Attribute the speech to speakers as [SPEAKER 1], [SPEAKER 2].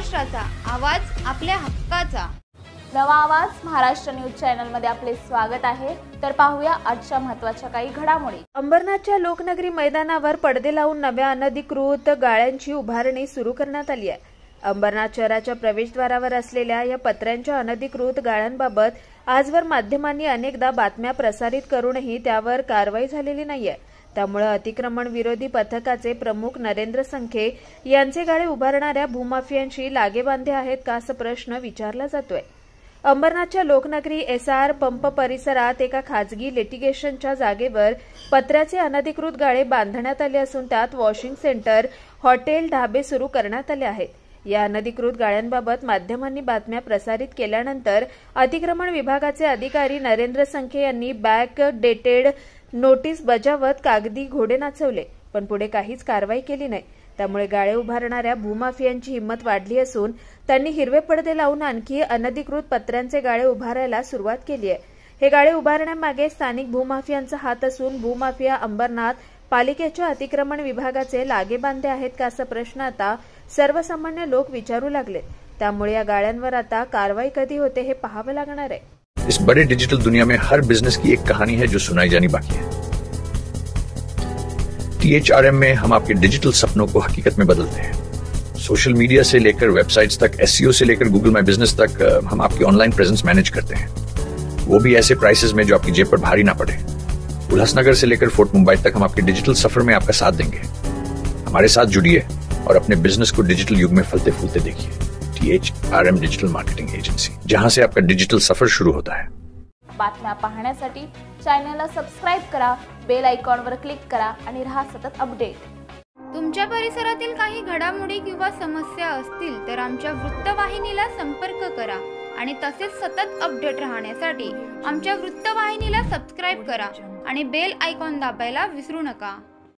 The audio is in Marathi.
[SPEAKER 1] महाराष्ट्राचा आवाज आपल्या हक्काचा।
[SPEAKER 2] नवा आवाज महाराष्ट्र न्यूज चॅनल मध्ये आपले स्वागत आहे। तर पाहूया आजच्या महत्त्वाच्या काही घडामोडी।
[SPEAKER 3] अंबरनाथच्या लोकनगरी मैदानावर पडदे लावून नव्या अनधिकृत गाळ्यांची उभारणी सुरू करण्यात आली आहे। अंबरनाथ शहराच्या प्रवेशद्वारावर असलेल्या या पत्र्यांच्या अनधिकृत गाळ्यांबाबत आजवर माध्यमांनी अनेकदा बातम्या प्रसारित करूनही त्यावर कारवाई झालेली नाहीये। त्यामुळे अतिक्रमण विरोधी पथकाचे प्रमुख नरेंद्र संखे यांचे गाळे उभारणाऱ्या भूमाफियांशी लागेबांधे आहेत का असा प्रश्न विचारला जातोय। अंबरनाथच्या लोकनगरी एसआर पंप परिसरात एका खाजगी लिटिगेशनच्या जागेवर पत्र्याचे अनधिकृत गाळे बांधण्यात आले असून त्यात वॉशिंग सेंटर, हॉटेल, ढाबे सुरू करण्यात आले आहेत। या अनधिकृत गाळ्यांबाबत माध्यमांनी बातम्या प्रसारित केल्यानंतर अतिक्रमण विभागाचे अधिकारी नरेंद्र संखे यांनी बॅक डेटेड नोटीस बजावत कागदी घोडे नाचवले, पण पुढे काहीच कारवाई केली नाही। त्यामुळे गाळे उभारणाऱ्या भूमाफियांची हिंमत वाढली असून त्यांनी हिरवे पडदे लावून आणखी अनधिकृत पत्र्यांचे गाळे उभारायला सुरुवात केली आहे। हे गाळे उभारण्यामागे स्थानिक भूमाफियांचा हात असून भूमाफिया अंबरनाथ पालिकेच्या अतिक्रमण विभागाचे लागेबांधे आहेत का असा प्रश्न आता सर्वसामान्य लोक विचारू लागले। त्यामुळे या गाळ्यांवर आता कारवाई कधी होते हे पाहावं लागणार आहे।
[SPEAKER 4] इस बड़े डिजिटल दुनिया में हर बिजनेस की एक कहानी है जो सुनाई जानी बाकी है। THRM में हम आपके डिजिटल सपनों को हकीकत में बदलते हैं। सोशल मीडिया से लेकर वेबसाइट्स तक, SEO से लेकर गूगल माई बिजनेस तक हम आपकी ऑनलाइन प्रेजेंस मैनेज करते हैं, वो भी ऐसे प्राइसेस में जो आपकी जेब पर भारी ना पड़े। उल्लासनगर से लेकर फोर्ट मुंबई तक हम आपके डिजिटल सफर में आपका साथ देंगे। हमारे साथ जुड़िए और अपने बिजनेस को डिजिटल युग में फलते फूलते देखिए। THRM डिजिटल मार्केटिंग एजेंसी, जहां से आपका डिजिटल सफर शुरू होता है।
[SPEAKER 2] बातम्या पाहण्यासाठी चॅनलला सबस्क्राइब करा, बेल आयकॉनवर क्लिक करा आणि रहा सतत अपडेट।
[SPEAKER 1] तुमच्या परिसरातील काही घडामोडी किंवा समस्या असतील तर आमच्या वृत्तवाहिनीला संपर्क करा आणि तसेच सतत अपडेट राहण्यासाठी आमच्या वृत्तवाहिनीला सबस्क्राइब करा आणि बेल आयकॉन दाबायला विसरू नका।